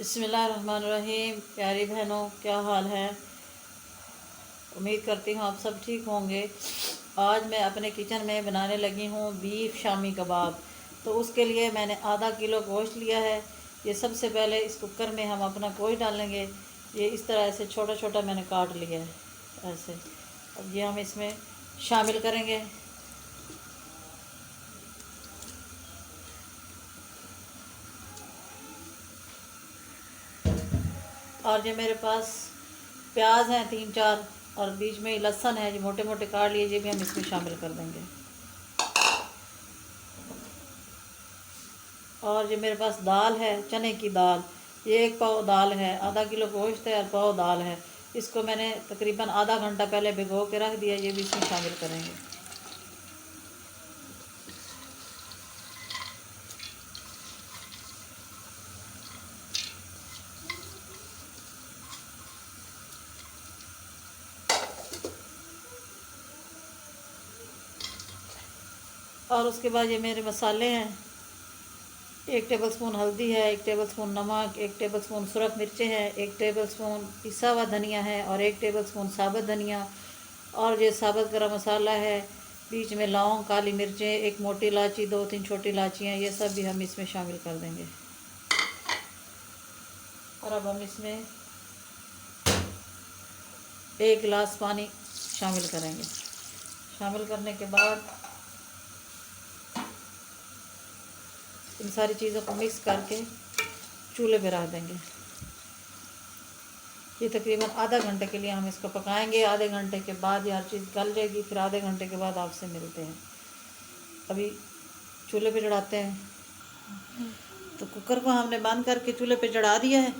बिस्मिल्लाहिर्रहमानिर्रहीम। प्यारी बहनों, क्या हाल है? उम्मीद करती हूँ आप सब ठीक होंगे। आज मैं अपने किचन में बनाने लगी हूँ बीफ शामी कबाब। तो उसके लिए मैंने आधा किलो गोश्त लिया है। ये सबसे पहले इस कुकर में हम अपना गोश्त डालेंगे। ये इस तरह से छोटा छोटा मैंने काट लिया है ऐसे। अब ये हम इसमें शामिल करेंगे। और ये मेरे पास प्याज हैं 3-4 और बीच में लहसुन है, जो मोटे मोटे काट लिए, ये भी हम इसमें शामिल कर देंगे। और ये मेरे पास दाल है, चने की दाल। ये 1 पाव दाल है, आधा किलो गोश्त है और पाव दाल है। इसको मैंने तकरीबन आधा घंटा पहले भिगो के रख दिया। ये भी इसमें शामिल करेंगे। और उसके बाद ये मेरे मसाले हैं। 1 टेबलस्पून हल्दी है, 1 टेबलस्पून नमक, 1 टेबलस्पून सुरख मिर्चें हैं, 1 टेबलस्पून पिसा हुआ धनिया है और 1 टेबलस्पून साबुत धनिया। और ये साबुत गरम मसाला है। बीच में लौंग, काली मिर्चें, 1 मोटी इलायची, 2-3 छोटी इलायचियाँ, ये सब भी हम इसमें शामिल कर देंगे। और अब हम इसमें 1 गिलास पानी शामिल करेंगे। शामिल करने के बाद इन सारी चीज़ों को मिक्स करके चूल्हे पे रख देंगे। ये तकरीबन आधा घंटे के लिए हम इसको पकाएंगे। आधे घंटे के बाद ये हर चीज़ गल जाएगी। फिर आधे घंटे के बाद आपसे मिलते हैं। अभी चूल्हे पे चढ़ाते हैं। तो कुकर को हमने बंद करके चूल्हे पे चढ़ा दिया है।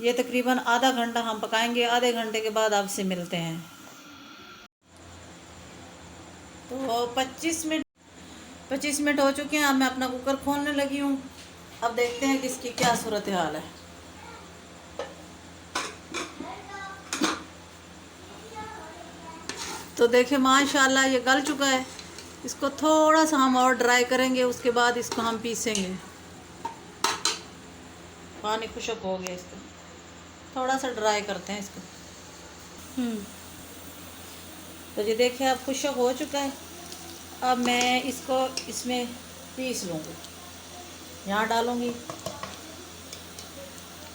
ये तकरीबन आधा घंटा हम पकाएंगे। आधे घंटे के बाद आपसे मिलते हैं। तो 25 मिनट हो चुके हैं। अब मैं अपना कुकर खोलने लगी हूँ। अब देखते हैं कि इसकी क्या सूरत हाल है। तो देखें, माशाल्लाह ये गल चुका है। इसको थोड़ा सा हम और ड्राई करेंगे, उसके बाद इसको हम पीसेंगे। पानी खुश्क हो गया, इसको थोड़ा सा ड्राई करते हैं इसको। तो ये देखिए अब खुश्क हो चुका है। अब मैं इसको इसमें पीस लूँगी। यहाँ डालूँगी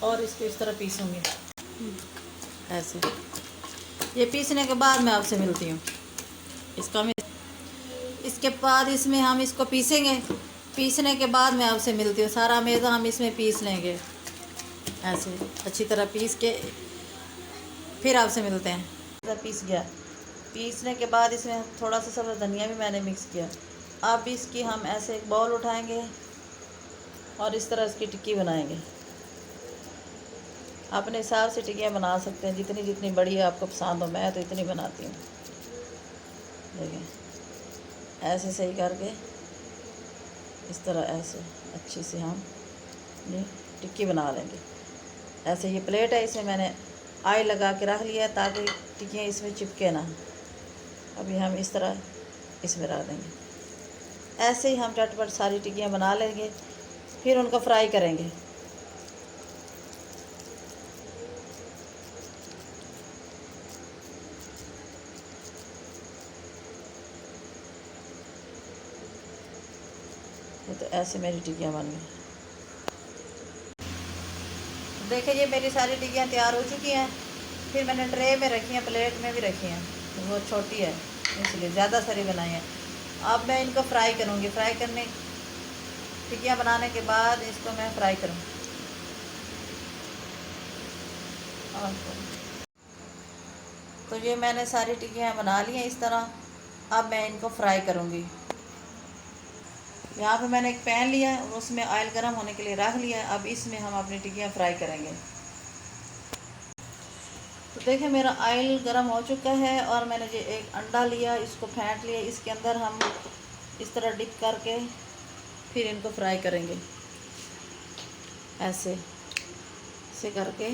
और इसको इस तरह पीसूँगी ऐसे। ये पीसने के बाद मैं आपसे मिलती हूँ। इसके बाद इसमें हम इसको पीसेंगे। पीसने के बाद मैं आपसे मिलती हूँ। सारा मैदा हम इसमें पीस लेंगे ऐसे अच्छी तरह पीस के, फिर आपसे मिलते हैं। पीस गया। पीसने के बाद इसमें थोड़ा सा सब्ज़ धनिया भी मैंने मिक्स किया। अब इसकी हम ऐसे एक बाउल उठाएंगे और इस तरह इसकी टिक्की बनाएंगे। अपने हिसाब से टिक्कियाँ बना सकते हैं, जितनी जितनी बड़ी आपको पसंद हो। मैं तो इतनी बनाती हूँ। देखिए ऐसे सही करके इस तरह ऐसे अच्छी से हम ये टिक्की बना लेंगे। ऐसे ये प्लेट है, इसमें मैंने ऑयल लगा के रख लिया है ताकि टिक्कियाँ इसमें चिपके ना। अभी हम इस तरह इसमें रख देंगे। ऐसे ही हम झटपट सारी टिक्कियाँ बना लेंगे, फिर उनको फ्राई करेंगे। तो ऐसे मेरी टिक्कियाँ बन गई। देखिए ये मेरी सारी टिक्कियाँ तैयार हो चुकी हैं। फिर मैंने ट्रे में रखी हैं, प्लेट में भी रखी हैं। तो वो छोटी है इसलिए ज़्यादा सारी बनाई है। अब मैं इनको फ्राई करूँगी। फ्राई करने टिक्कियाँ बनाने के बाद इसको मैं फ्राई करूँगी। तो ये मैंने सारी टिक्कियाँ बना ली हैं इस तरह। अब मैं इनको फ्राई करूँगी। यहाँ पे मैंने एक पैन लिया है और उसमें ऑयल गर्म होने के लिए रख लिया है। अब इसमें हम अपनी टिक्कियाँ फ्राई करेंगे। तो देखिए मेरा ऑयल गर्म हो चुका है और मैंने ये एक अंडा लिया, इसको फेंट लिया। इसके अंदर हम इस तरह डिप करके फिर इनको फ्राई करेंगे ऐसे ऐसे करके।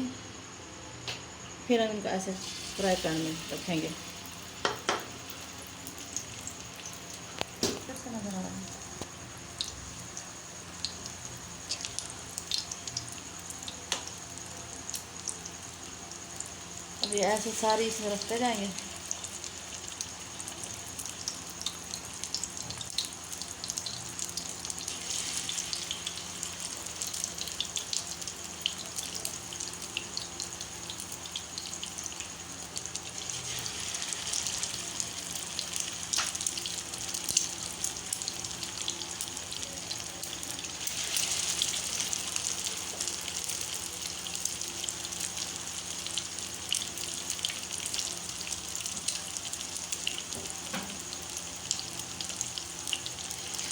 फिर हम इनको ऐसे फ्राई पैन में रखेंगे। कैसे नज़र आ रहा है? ये ऐसे सारी इसमें रखते जाएंगे।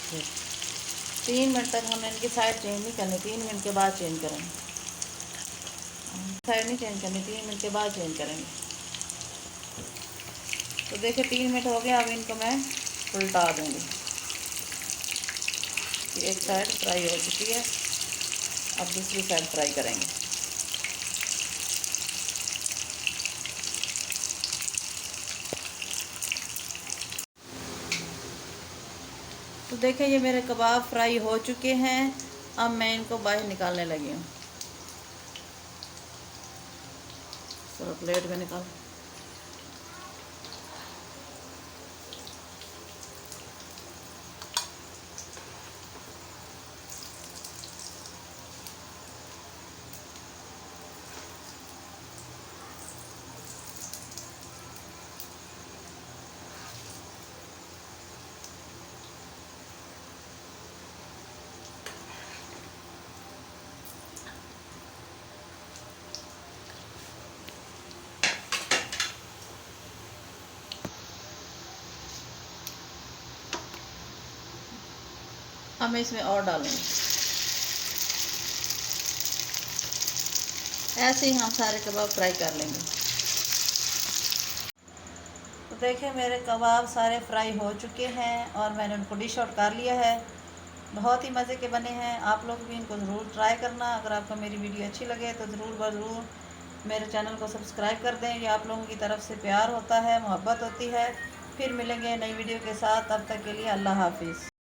ठीक, 3 मिनट तक हमें इनकी साइड चेंज नहीं करनी, 3 मिनट के बाद चेंज करेंगे। साइड नहीं चेंज करनी, 3 मिनट के बाद चेंज करेंगे। तो देखिए 3 मिनट हो गया। अब इनको मैं उल्टा दूँगी। एक साइड फ्राई हो चुकी है, अब दूसरी साइड फ्राई करेंगे। तो देखिए ये मेरे कबाब फ्राई हो चुके हैं। अब मैं इनको बाहर निकालने लगी हूँ। चलो प्लेट में निकाल। अब मैं इसमें और डालूँगी। ऐसे ही हम सारे कबाब फ्राई कर लेंगे। तो देखिए मेरे कबाब सारे फ्राई हो चुके हैं और मैंने उनको डिश आउट कर लिया है। बहुत ही मज़े के बने हैं। आप लोग भी इनको ज़रूर ट्राई करना। अगर आपको मेरी वीडियो अच्छी लगे तो ज़रूर मेरे चैनल को सब्सक्राइब कर दें। ये आप लोगों की तरफ से प्यार होता है, मोहब्बत होती है। फिर मिलेंगे नई वीडियो के साथ। तब तक के लिए अल्लाह हाफिज़।